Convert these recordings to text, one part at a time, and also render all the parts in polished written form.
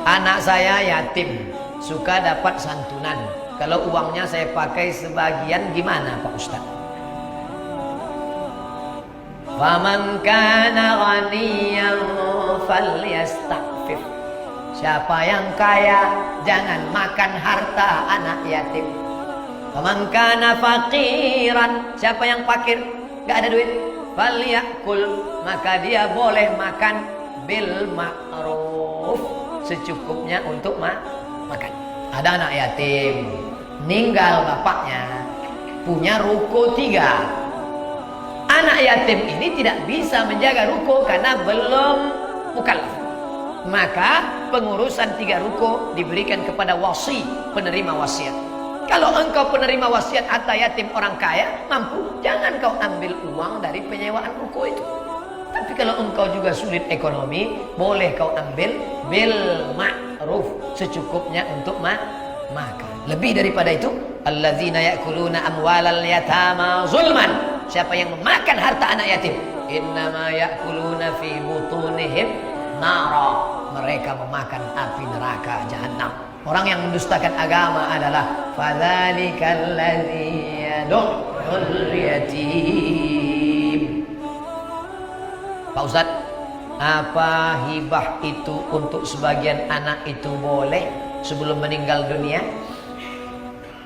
Anak saya yatim, suka dapat santunan. Kalau uangnya saya pakai sebagian gimana Pak Ustaz? Faman kana ghaniyan falyasta'fif. Siapa yang kaya jangan makan harta anak yatim. Faman kana faqiran, siapa yang fakir enggak ada duit, falyakul, maka dia boleh makan bil ma'ruf, secukupnya untuk makan. Ada anak yatim, meninggal bapaknya, punya ruko 3. Anak yatim ini tidak bisa menjaga ruko karena belum mukallaf. Maka pengurusan 3 ruko diberikan kepada wasi, penerima wasiat. Kalau engkau penerima wasiat harta yatim orang kaya, mampu, jangan kau ambil uang dari penyewaan ruko itu. Tapi kalau engkau juga sulit ekonomi, boleh kau ambil bil ma'ruf, secukupnya untuk makan. Lebih daripada itu, allazina ya'kuluna amwalal yatama zulman. Siapa yang memakan harta anak yatim, innama ya'kuluna fi butunihim nara. Mereka memakan api neraka jahanam. Orang yang mendustakan agama adalah fadzalikal ladzi yad'ul yatim. Pak Ustaz, apa hibah itu untuk sebagian anak itu boleh sebelum meninggal dunia?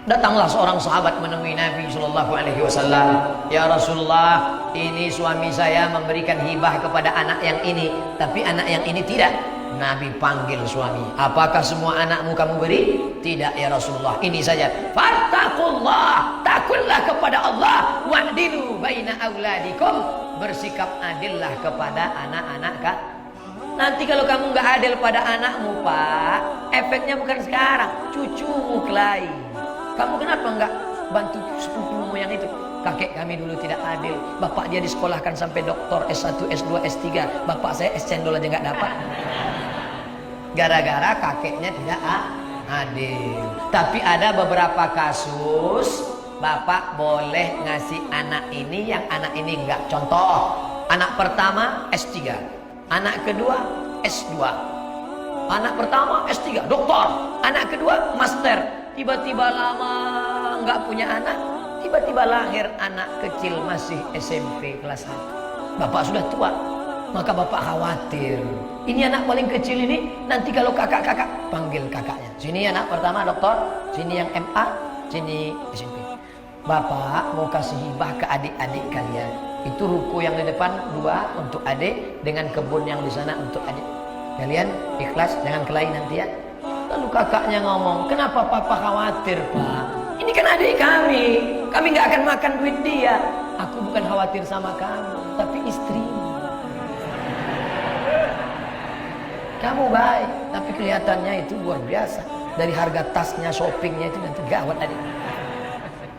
Datanglah seorang sahabat menemui Nabi Shallallahu Alaihi Wasallam. Ya Rasulullah, ini suami saya memberikan hibah kepada anak yang ini, tapi anak yang ini tidak. Nabi panggil suami. Apakah semua anakmu kamu beri? Tidak ya Rasulullah, ini saja. Fattaqullah, takutlah kepada Allah. Wa'dilu baina auladikum, bersikap adillah kepada anak-anak kak. Nanti kalau kamu nggak adil pada anakmu, Pak, efeknya bukan sekarang, cucumu kelai. Kamu kenapa enggak bantu sepupumu yang itu? Kakek kami dulu tidak adil. Bapak dia disekolahkan sampai doktor S1, S2, S3. Bapak saya S cendol aja enggak dapat. Gara-gara kakeknya tidak adil. Tapi ada beberapa kasus bapak boleh ngasih anak ini yang anak ini enggak. Contoh, anak pertama S3, anak kedua S2. Anak pertama S3, doktor. Anak kedua master. Tiba-tiba lama nggak punya anak, tiba-tiba lahir anak kecil masih SMP kelas 1. Bapak sudah tua, maka bapak khawatir. Ini anak paling kecil ini, nanti kalau kakak-kakak, panggil kakaknya. Sini anak pertama dokter, sini yang MA, sini SMP. Bapak mau kasih hibah ke adik-adik kalian. Itu ruko yang di depan 2 untuk adik, dengan kebun yang di sana untuk adik. Kalian ikhlas, jangan kelahi nanti ya. Lalu kakaknya ngomong, kenapa papa khawatir Pak? Ini kan adik kami nggak akan makan duit dia. Aku bukan khawatir sama kamu, tapi istrimu. Kamu baik, tapi kelihatannya itu luar biasa. Dari harga tasnya, shoppingnya itu nanti gawat adik.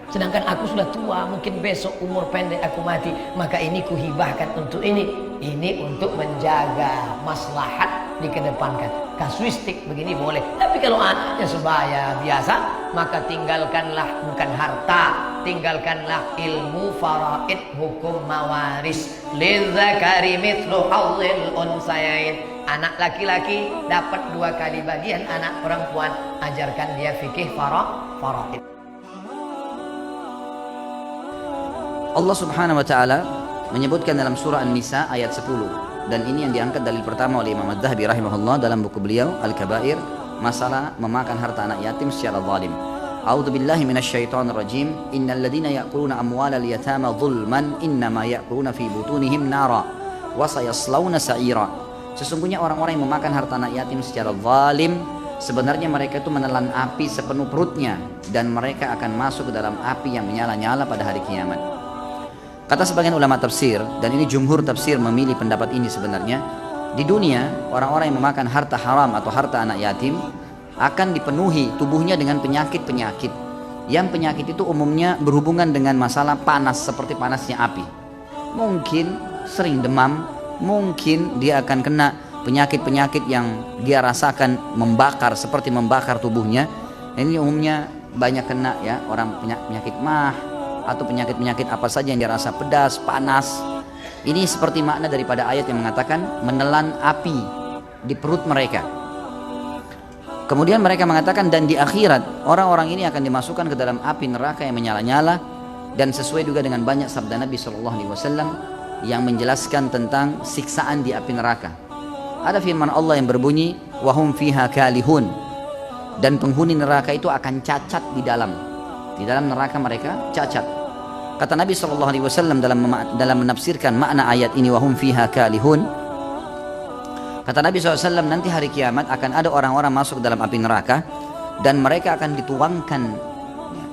Sedangkan aku sudah tua, mungkin besok umur pendek aku mati. Maka ini kuhibahkan untuk ini. Ini untuk menjaga maslahat dikedepankan. Kasuistik begini boleh. Tapi kalau anaknya sebaya biasa, maka tinggalkanlah bukan harta, tinggalkanlah ilmu faraid, hukum mawaris. Lidzakari mithlu hadzil unsayain. Anak laki-laki dapat 2 kali bagian anak perempuan. Ajarkan dia fikih faraid. Allah Subhanahu wa taala menyebutkan dalam surah An-Nisa ayat 10, dan ini yang diangkat dalil pertama oleh Imam Adz-Dzahabi rahimahullah dalam buku beliau Al-Kabair, masalah memakan harta anak yatim secara zalim. A'udzubillahi minasyaitonir rajim. Innal ladzina ya'kuluna amwalal yatama dzulman innama ya'kuluna fi butunihim nara wa sayaslawna sa'ira. Sesungguhnya orang-orang yang memakan harta anak yatim secara zalim, sebenarnya mereka itu menelan api sepenuh perutnya, dan mereka akan masuk ke dalam api yang menyala-nyala pada hari kiamat. Kata sebagian ulama tafsir, dan ini jumhur tafsir memilih pendapat ini sebenarnya, di dunia orang-orang yang memakan harta haram atau harta anak yatim akan dipenuhi tubuhnya dengan penyakit-penyakit. Yang penyakit itu umumnya berhubungan dengan masalah panas, seperti panasnya api. Mungkin sering demam, mungkin dia akan kena penyakit-penyakit yang dia rasakan membakar, seperti membakar tubuhnya. Ini umumnya banyak kena ya, orang penyakit mah atau penyakit-penyakit apa saja yang dirasa pedas, panas. Ini seperti makna daripada ayat yang mengatakan menelan api di perut mereka. Kemudian mereka mengatakan, dan di akhirat orang-orang ini akan dimasukkan ke dalam api neraka yang menyala-nyala, dan sesuai juga dengan banyak sabda Nabi SAW yang menjelaskan tentang siksaan di api neraka. Ada firman Allah yang berbunyi, wahum fiha kalihun, dan penghuni neraka itu akan cacat di dalam neraka mereka cacat. Kata Nabi SAW dalam menafsirkan makna ayat ini, wahum fiha kalihun, kata Nabi SAW, nanti hari kiamat akan ada orang-orang masuk dalam api neraka, dan mereka akan dituangkan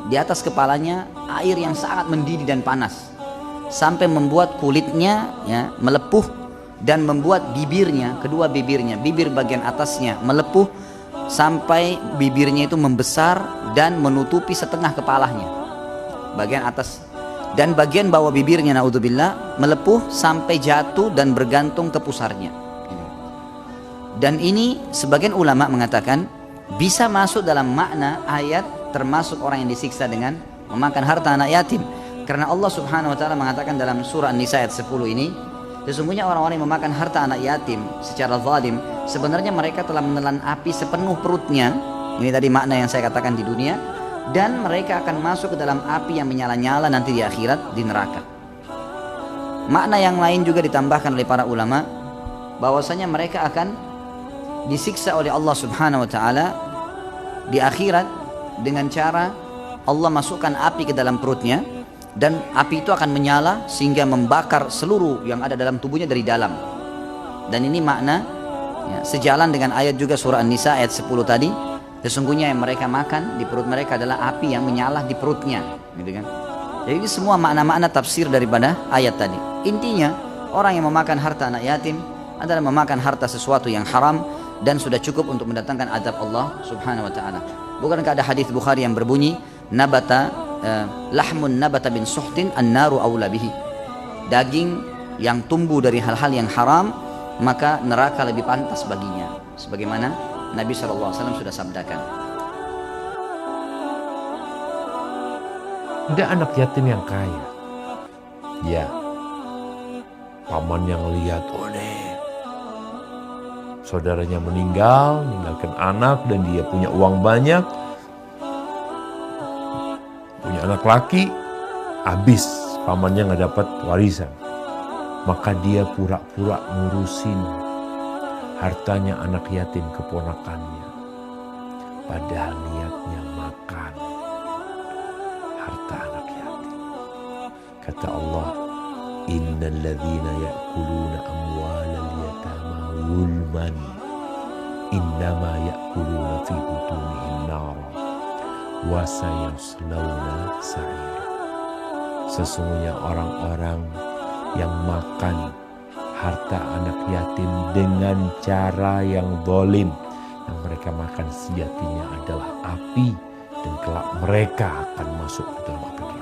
di atas kepalanya air yang sangat mendidih dan panas, sampai membuat kulitnya melepuh, dan membuat bibirnya, kedua bibirnya, bibir bagian atasnya melepuh, sampai bibirnya itu membesar dan menutupi setengah kepalanya bagian atas, dan bagian bawah bibirnya naudzubillah melepuh sampai jatuh dan bergantung ke pusarnya. Dan ini sebagian ulama mengatakan bisa masuk dalam makna ayat termasuk orang yang disiksa dengan memakan harta anak yatim, karena Allah Subhanahu wa taala mengatakan dalam surah An-Nisa ayat 10 ini, sesungguhnya orang-orang yang memakan harta anak yatim secara zalim, sebenarnya mereka telah menelan api sepenuh perutnya. Ini tadi makna yang saya katakan di dunia, dan mereka akan masuk ke dalam api yang menyala-nyala nanti di akhirat, di neraka. Makna yang lain juga ditambahkan oleh para ulama, bahwasanya mereka akan disiksa oleh Allah Subhanahu wa taala di akhirat dengan cara Allah masukkan api ke dalam perutnya, dan api itu akan menyala sehingga membakar seluruh yang ada dalam tubuhnya dari dalam. Dan ini makna sejalan dengan ayat juga surah An-Nisa ayat 10 tadi, sesungguhnya yang mereka makan di perut mereka adalah api yang menyala di perutnya, gitu kan. Jadi ini semua makna-makna tafsir daripada ayat tadi. Intinya orang yang memakan harta anak yatim adalah memakan harta sesuatu yang haram, dan sudah cukup untuk mendatangkan azab Allah Subhanahu wa taala. Bukankah ada hadis Bukhari yang berbunyi, lahmun nabata bin suhtin an-naru aula bihi. Daging yang tumbuh dari hal-hal yang haram, maka neraka lebih pantas baginya, sebagaimana Nabi SAW sudah sabdakan. Ada anak yatim yang kaya, ya, paman yang lihat, saudaranya meninggal, meninggalkan anak, dan dia punya uang banyak, punya anak laki, habis pamannya nggak dapat warisan, maka dia pura-pura ngurusin hartanya anak yatim keponakannya, padahal niatnya makan harta anak yatim. Kata Allah, innal ladzina ya'kuluna amwalal yatama zulman innama ya'kuluna fi butunihim nara wa sayaslawna sa'ira. Sesungguhnya orang-orang yang makan harta anak yatim dengan cara yang zalim, yang mereka makan sejatinya adalah api, dan kelak mereka akan masuk ke dalam api.